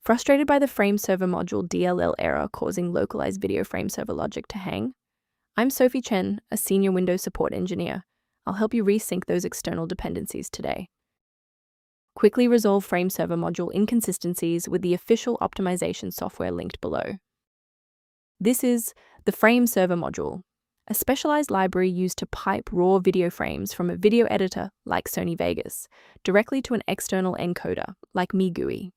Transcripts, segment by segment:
Frustrated by the Frameserver.dll DLL error causing localized video frameserver logic to hang? I'm Sophie Chen, a senior Windows support engineer. I'll help you resync those external dependencies today. Quickly resolve Frameserver module inconsistencies with the official optimization software linked below. This is the Frameserver module, a specialized library used to pipe raw video frames from a video editor like Sony Vegas directly to an external encoder like MeGUI.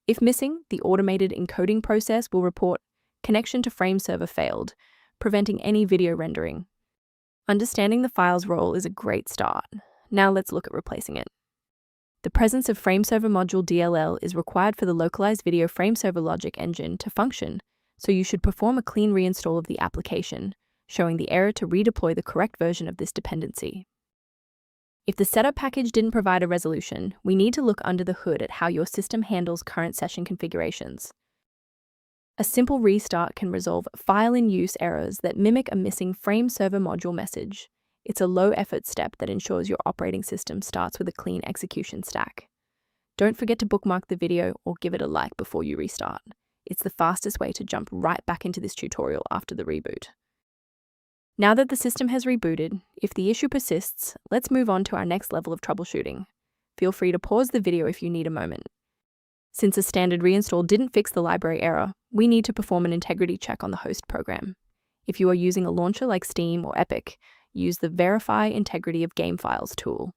If missing, the automated encoding process will report connection to Frameserver failed, preventing any video rendering. Understanding the file's role is a great start. Now let's look at replacing it. The presence of Frameserver module DLL is required for the localized video frameserver logic engine to function, so you should perform a clean reinstall of the application, showing the error to redeploy the correct version of this dependency. If the setup package didn't provide a resolution, we need to look under the hood at how your system handles current session configurations. A simple restart can resolve file-in-use errors that mimic a missing Frameserver module message. It's a low-effort step that ensures your operating system starts with a clean execution stack. Don't forget to bookmark the video or give it a like before you restart. It's the fastest way to jump right back into this tutorial after the reboot. Now that the system has rebooted, if the issue persists, let's move on to our next level of troubleshooting. Feel free to pause the video if you need a moment. Since a standard reinstall didn't fix the library error, we need to perform an integrity check on the host program. If you are using a launcher like Steam or Epic, use the Verify Integrity of Game Files tool.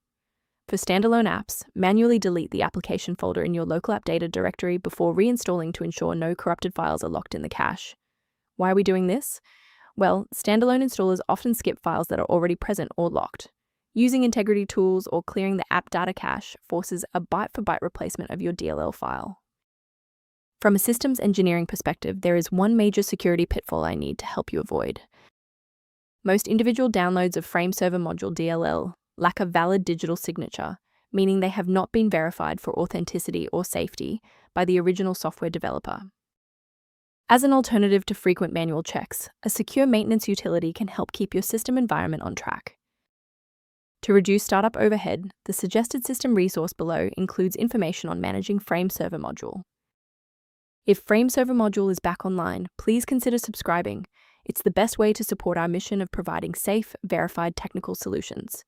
For standalone apps, manually delete the application folder in your local app data directory before reinstalling to ensure no corrupted files are locked in the cache. Why are we doing this? Well, standalone installers often skip files that are already present or locked. Using integrity tools or clearing the app data cache forces a byte-for-byte replacement of your DLL file. From a systems engineering perspective, there is one major security pitfall I need to help you avoid. Most individual downloads of Frameserver module DLL lack a valid digital signature, meaning they have not been verified for authenticity or safety by the original software developer. As an alternative to frequent manual checks, a secure maintenance utility can help keep your system environment on track. To reduce startup overhead, the suggested system resource below includes information on managing Frameserver module. If Frameserver module is back online, please consider subscribing. It's the best way to support our mission of providing safe, verified technical solutions.